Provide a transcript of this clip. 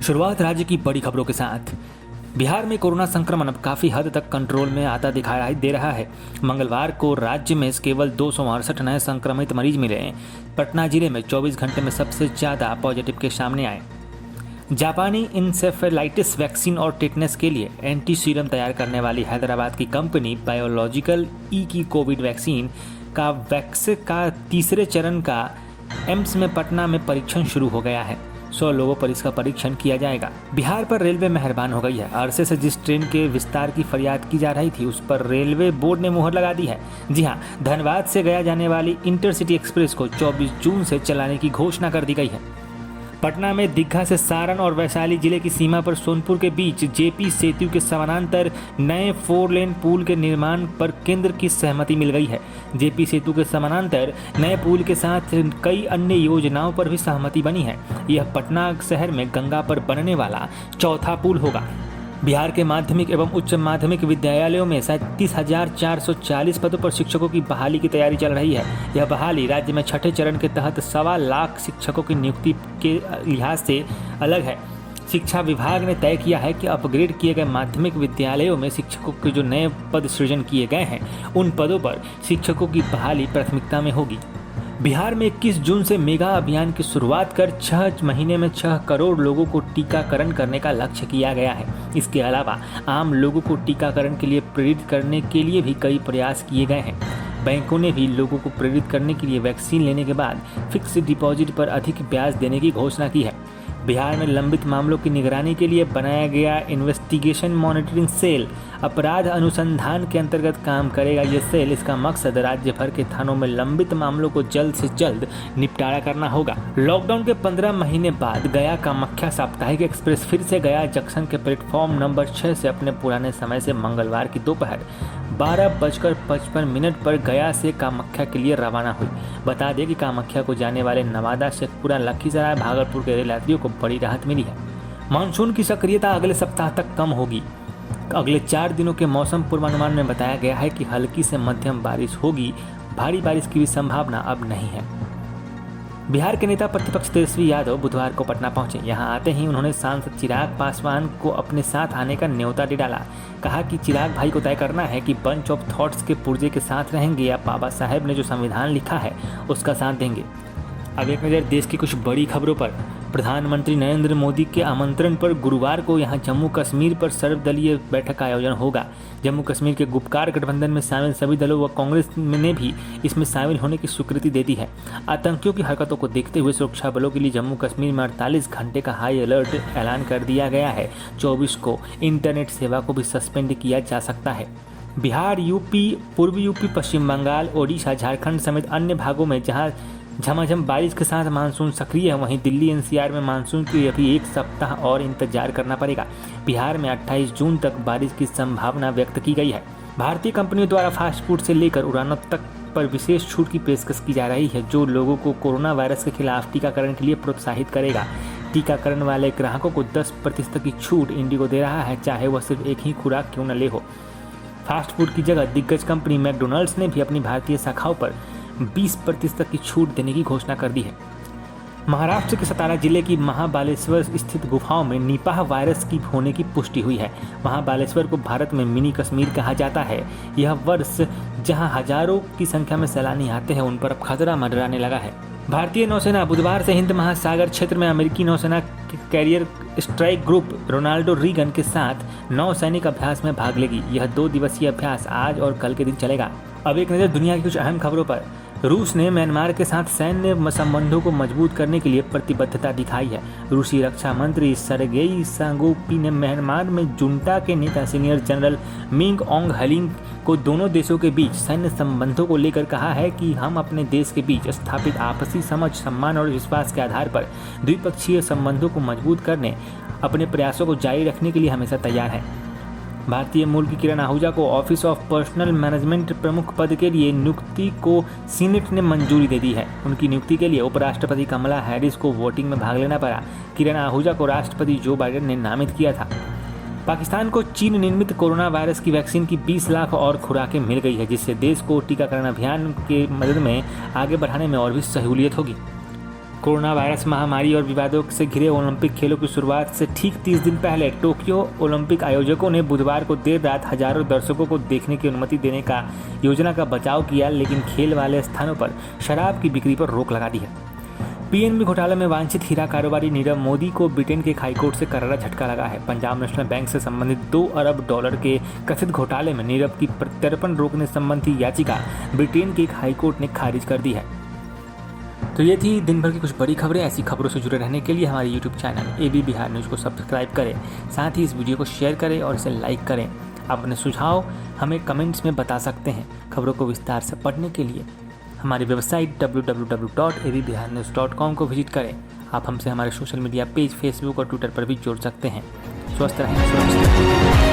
शुरुआत राज्य की बड़ी खबरों के साथ। बिहार में कोरोना संक्रमण अब काफ़ी हद तक कंट्रोल में आता दिखाई दे रहा है। मंगलवार को राज्य में केवल 268 नए संक्रमित मरीज मिले हैं। पटना जिले में 24 घंटे में सबसे ज़्यादा पॉजिटिव के सामने आए। जापानी इंसेफेलाइटिस वैक्सीन और टेटनस के लिए एंटी सीरम तैयार करने वाली हैदराबाद की कंपनी बायोलॉजिकल ई की कोविड वैक्सीन का तीसरे चरण का एम्स में पटना में परीक्षण शुरू हो गया है। 100 लोगों पर इसका परीक्षण किया जाएगा। बिहार पर रेलवे मेहरबान हो गई है। अरसे से जिस ट्रेन के विस्तार की फरियाद की जा रही थी उस पर रेलवे बोर्ड ने मुहर लगा दी है। जी हां, धनबाद से गया जाने वाली इंटरसिटी एक्सप्रेस को 24 जून से चलाने की घोषणा कर दी गई है। पटना में दीघा से सारण और वैशाली जिले की सीमा पर सोनपुर के बीच जेपी सेतु के समानांतर नए 4 लेन पुल के निर्माण पर केंद्र की सहमति मिल गई है। जेपी सेतु के समानांतर नए पुल के साथ कई अन्य योजनाओं पर भी सहमति बनी है। यह पटना शहर में गंगा पर बनने वाला चौथा पुल होगा। बिहार के माध्यमिक एवं उच्च माध्यमिक विद्यालयों में 37,440 पदों पर शिक्षकों की बहाली की तैयारी चल रही है। यह बहाली राज्य में छठे चरण के तहत 1.25 लाख शिक्षकों की नियुक्ति के लिहाज से अलग है। शिक्षा विभाग ने तय किया है कि अपग्रेड किए गए माध्यमिक विद्यालयों में शिक्षकों के जो नए पद सृजन किए गए हैं उन पदों पर शिक्षकों की बहाली प्राथमिकता में होगी। बिहार में 21 जून से मेगा अभियान की शुरुआत कर 6 महीने में 6 करोड़ लोगों को टीकाकरण करने का लक्ष्य किया गया है। इसके अलावा आम लोगों को टीकाकरण के लिए प्रेरित करने के लिए भी कई प्रयास किए गए हैं। बैंकों ने भी लोगों को प्रेरित करने के लिए वैक्सीन लेने के बाद फिक्स डिपॉजिट पर अधिक ब्याज देने की घोषणा की है। बिहार में लंबित मामलों की निगरानी के लिए बनाया गया इन्वेस्टिगेशन मॉनिटरिंग सेल अपराध अनुसंधान के अंतर्गत काम करेगा। यह सेल, इसका मकसद राज्य भर के थानों में लंबित मामलों को जल्द से जल्द निपटारा करना होगा। लॉकडाउन के 15 महीने बाद गया कामाख्या साप्ताहिक एक्सप्रेस फिर से गया जंक्शन के प्लेटफॉर्म नंबर 6 से अपने पुराने समय से मंगलवार की दोपहर 12:55 पर गया से कामाख्या के लिए रवाना हुई। बता दें कि कामाख्या को जाने वाले नवादा, शेखपुरा, लखीसराय, भागलपुर के रेल यात्रियों को बड़ी राहत मिली है। मानसून की सक्रियता अगले सप्ताह तक कम होगी। अगले 4 दिनों के मौसम पूर्वानुमान में बताया गया है कि हल्की से मध्यम बारिश होगी। भारी बारिश की भी संभावना अब नहीं है। बिहार के नेता प्रतिपक्ष तेजस्वी यादव बुधवार को पटना पहुंचे। यहां आते ही उन्होंने सांसद चिराग पासवान को अपने साथ आने का न्योता दे डाला। कहा कि चिराग भाई को तय करना है कि बंच ऑफ थॉट्स के पुर्जे के साथ रहेंगे या बाबा साहेब ने जो संविधान लिखा है उसका साथ देंगे। अब एक नज़र देश की कुछ बड़ी खबरों पर। प्रधानमंत्री नरेंद्र मोदी के आमंत्रण पर गुरुवार को यहां जम्मू कश्मीर पर सर्वदलीय बैठक का आयोजन होगा। जम्मू कश्मीर के गुपकार गठबंधन में शामिल सभी दलों व कांग्रेस ने भी इसमें शामिल होने की स्वीकृति दे दी है। आतंकियों की हरकतों को देखते हुए सुरक्षा बलों के लिए जम्मू कश्मीर में 48 घंटे का हाई अलर्ट ऐलान कर दिया गया है। 24 को इंटरनेट सेवा को भी सस्पेंड किया जा सकता है। बिहार, यूपी, पूर्वी यूपी, पश्चिम बंगाल, ओडिशा, झारखंड समेत अन्य भागों में जहां झमाझम बारिश के साथ मानसून सक्रिय है, वहीं दिल्ली एनसीआर में मानसून के अभी एक सप्ताह और इंतजार करना पड़ेगा। बिहार में 28 जून तक बारिश की संभावना व्यक्त की गई है। भारतीय कंपनियों द्वारा फास्ट फूड से लेकर उड़ानों तक पर विशेष छूट की पेशकश की जा रही है, जो लोगों को कोरोना वायरस के खिलाफ टीकाकरण के लिए प्रोत्साहित करेगा। टीकाकरण वाले ग्राहकों को 10% की छूट इंडिगो दे रहा है, चाहे वह सिर्फ एक ही खुराक क्यों न ले हो। फास्ट फूड की जगह दिग्गज कंपनी मैकडोनल्ड्स ने भी अपनी भारतीय शाखाओं पर 20% की छूट देने की घोषणा कर दी है। महाराष्ट्र के सतारा जिले की महाबालेश्वर स्थित गुफाओं में निपाह वायरस की होने की पुष्टि हुई है। महाबालेश्वर को भारत में मिनी कश्मीर कहा जाता है। यह वर्ष जहां हजारों की संख्या में सैलानी आते हैं उन पर अब खतरा मंडराने लगा है। भारतीय नौसेना बुधवार से हिंद महासागर क्षेत्र में अमेरिकी नौसेना के carrier strike group Ronaldo Reagan के साथ नौसैनिक अभ्यास में भाग लेगी। यह 2 दिवसीय अभ्यास आज और कल के दिन चलेगा। अब एक नज़र दुनिया की कुछ अहम खबरों पर। रूस ने म्यांमार के साथ सैन्य संबंधों को मजबूत करने के लिए प्रतिबद्धता दिखाई है। रूसी रक्षा मंत्री सर्गेई सांगोपी ने म्यांमार में जुंटा के नेता सीनियर जनरल मिंग ओंग हलिंग को दोनों देशों के बीच सैन्य संबंधों को लेकर कहा है कि हम अपने देश के बीच स्थापित आपसी समझ, सम्मान और विश्वास के आधार पर द्विपक्षीय संबंधों को मजबूत करने अपने प्रयासों को जारी रखने के लिए हमेशा तैयार हैं। भारतीय मूल की किरण आहूजा को ऑफिस ऑफ पर्सनल मैनेजमेंट प्रमुख पद के लिए नियुक्ति को सीनेट ने मंजूरी दे दी है। उनकी नियुक्ति के लिए उपराष्ट्रपति कमला हैरिस को वोटिंग में भाग लेना पड़ा। किरण आहूजा को राष्ट्रपति जो बाइडेन ने नामित किया था। पाकिस्तान को चीन निर्मित कोरोना वायरस की वैक्सीन की 20 लाख और खुराकें मिल गई है, जिससे देश को टीकाकरण अभियान के मदद में आगे बढ़ाने में और भी सहूलियत होगी। कोरोना वायरस महामारी और विवादों से घिरे ओलंपिक खेलों की शुरुआत से ठीक 30 दिन पहले टोक्यो ओलंपिक आयोजकों ने बुधवार को देर रात हजारों दर्शकों को देखने की अनुमति देने का योजना का बचाव किया, लेकिन खेल वाले स्थानों पर शराब की बिक्री पर रोक लगा दी है। पीएनबी घोटाले में वांछित हीरा कारोबारी नीरव मोदी को ब्रिटेन के हाईकोर्ट से करारा झटका लगा है। पंजाब नेशनल बैंक से संबंधित $2 अरब के कथित घोटाले में नीरव की प्रत्यर्पण रोकने संबंधी याचिका ब्रिटेन के एक हाईकोर्ट ने खारिज कर दी है। तो ये थी दिन भर की कुछ बड़ी खबरें। ऐसी खबरों से जुड़े रहने के लिए हमारे YouTube channel AB Bihar news को सब्सक्राइब करें, साथ ही इस वीडियो को शेयर करें और इसे लाइक करें। आप अपने सुझाव हमें कमेंट्स में बता सकते हैं। खबरों को विस्तार से पढ़ने के लिए हमारी वेबसाइट www.abbiharnews.com को विजिट करें। आप हमसे हमारे सोशल मीडिया पेज फेसबुक और ट्विटर पर भी जुड़ सकते हैं। स्वस्थ रहें, सुरक्षित रहें।